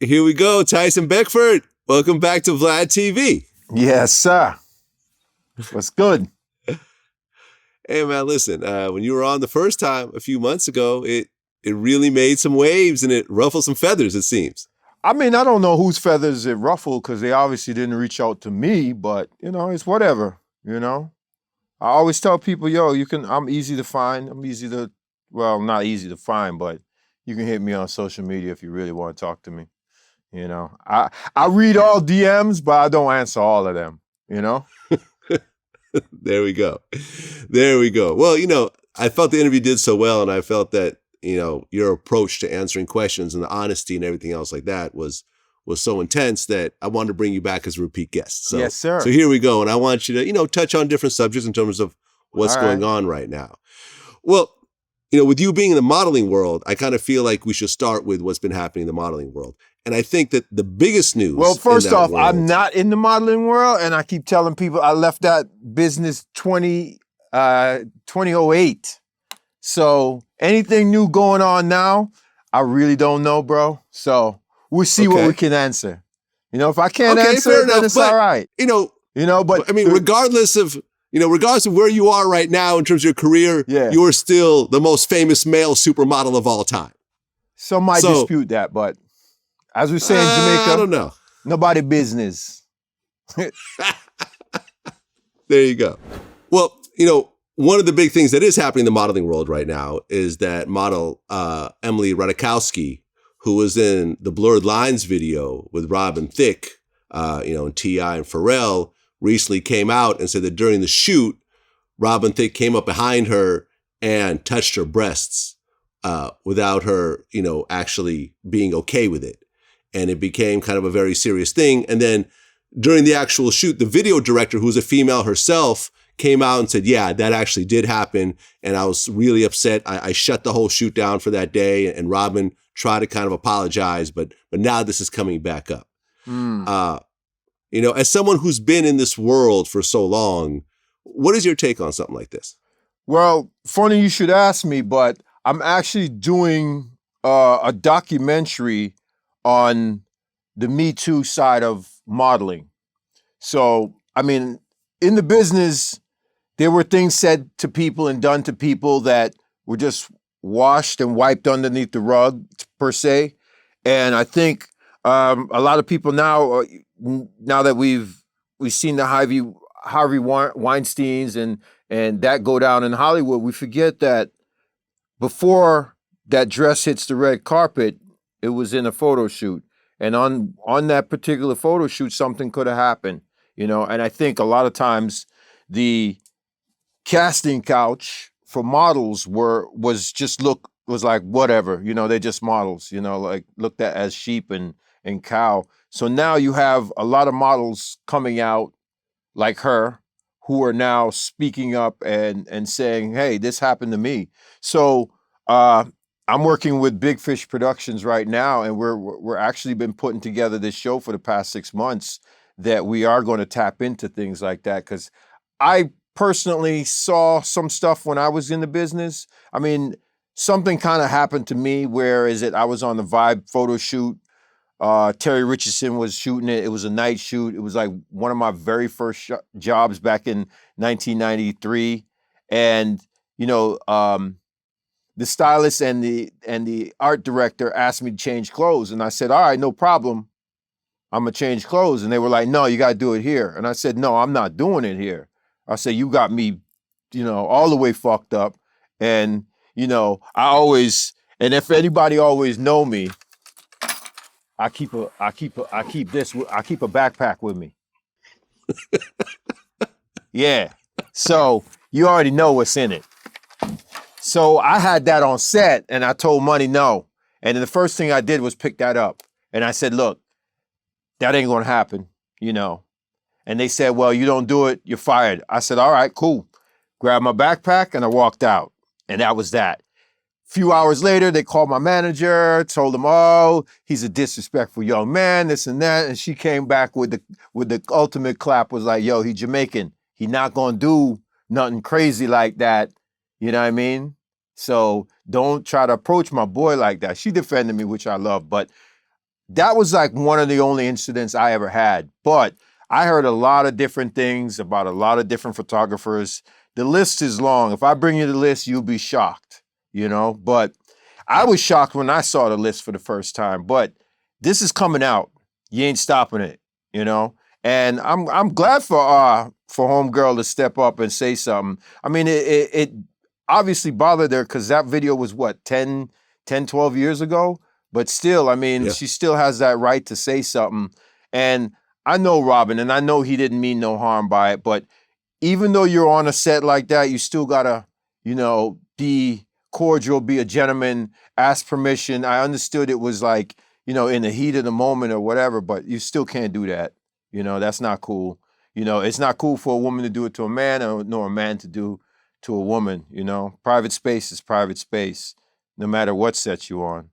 Here we go, Tyson Beckford. Welcome back to VladTV. Yes, sir. What's good? Hey, man, listen, when you were on the first time a few months ago, it really made some waves and it ruffled some feathers, it seems. I mean, I don't know whose feathers it ruffled because they obviously didn't reach out to me, but, it's whatever, I always tell people, I'm easy to find. Not easy to find, but you can hit me on social media if you really want to talk to me. I read all DMs, but I don't answer all of them, There we go. Well, I felt the interview did so well, and I felt that, your approach to answering questions and the honesty and everything else like that was so intense that I wanted to bring you back as a repeat guest. So, yes, sir. So here we go. And I want you to, touch on different subjects in terms of what's going on right now. Well, with you being in the modeling world, I kind of feel like we should start with what's been happening in the modeling world. And I think that the biggest news. Well, first off, I'm not in the modeling world, and I keep telling people I left that business 2008. So anything new going on now, I really don't know, bro. So we'll see what we can answer. If I can't answer, then it's all right. But I mean, regardless of where you are right now in terms of your career, you're still the most famous male supermodel of all time. Some might dispute that, but as we say in Jamaica, I don't know. Nobody business. There you go. Well, one of the big things that is happening in the modeling world right now is that model Emily Ratajkowski, who was in the Blurred Lines video with Robin Thicke, and T.I. and Pharrell, recently came out and said that during the shoot, Robin Thicke came up behind her and touched her breasts without her, actually being okay with it. And it became kind of a very serious thing. And then during the actual shoot, the video director, who's a female herself, came out and said, yeah, that actually did happen. And I was really upset. I shut the whole shoot down for that day. And Robin tried to kind of apologize, but now this is coming back up. As someone who's been in this world for so long, what is your take on something like this? Well, funny you should ask me, but I'm actually doing a documentary on the Me Too side of modeling. So, I mean, in the business, there were things said to people and done to people that were just washed and wiped underneath the rug, per se. And I think a lot of people now that we've seen the Harvey Weinsteins and that go down in Hollywood, we forget that before that dress hits the red carpet, it was in a photo shoot. And on that particular photo shoot, something could have happened, and I think a lot of times the casting couch for models was like whatever, they're just models, like looked at as sheep and cow. So now you have a lot of models coming out like her who are now speaking up and saying, hey, this happened to me. So I'm working with Big Fish Productions right now, and we're actually been putting together this show for the past 6 months that we are going to tap into things like that, because I personally saw some stuff when I was in the business. I mean, something kind of happened to me. I was on the Vibe photo shoot. Terry Richardson was shooting it. It was a night shoot. It was like one of my very first jobs back in 1993. And, the stylist and the art director asked me to change clothes. And I said, all right, no problem. I'm going to change clothes. And they were like, no, you got to do it here. And I said, no, I'm not doing it here. I said, you got me, all the way fucked up. And, and if anybody always know me, I keep a backpack with me. Yeah. So you already know what's in it. So I had that on set and I told Money no. And then the first thing I did was pick that up. And I said, look, that ain't gonna happen, And they said, well, you don't do it, you're fired. I said, all right, cool. Grabbed my backpack and I walked out. And that was that. Few hours later, they called my manager, told him, oh, he's a disrespectful young man, this and that. And she came back with the ultimate clap, was like, yo, he Jamaican. He not gonna do nothing crazy like that. You know what I mean? So don't try to approach my boy like that. She defended me, which I love. But that was like one of the only incidents I ever had. But I heard a lot of different things about a lot of different photographers. The list is long. If I bring you the list, you'll be shocked, you know? But I was shocked when I saw the list for the first time. But this is coming out. You ain't stopping it, you know? And I'm glad for homegirl to step up and say something. I mean, it obviously bothered her because that video was what, 10, 12 years ago? But still, I mean, Yeah. she still has that right to say something. And I know Robin, and I know he didn't mean no harm by it, but even though you're on a set like that, you still gotta, you know, be cordial, be a gentleman, ask permission. I understood it was like, you know, in the heat of the moment or whatever, but you still can't do that. You know, that's not cool. You know, it's not cool for a woman to do it to a man nor a man to do to a woman, you know. Private space is private space, no matter what set you're on.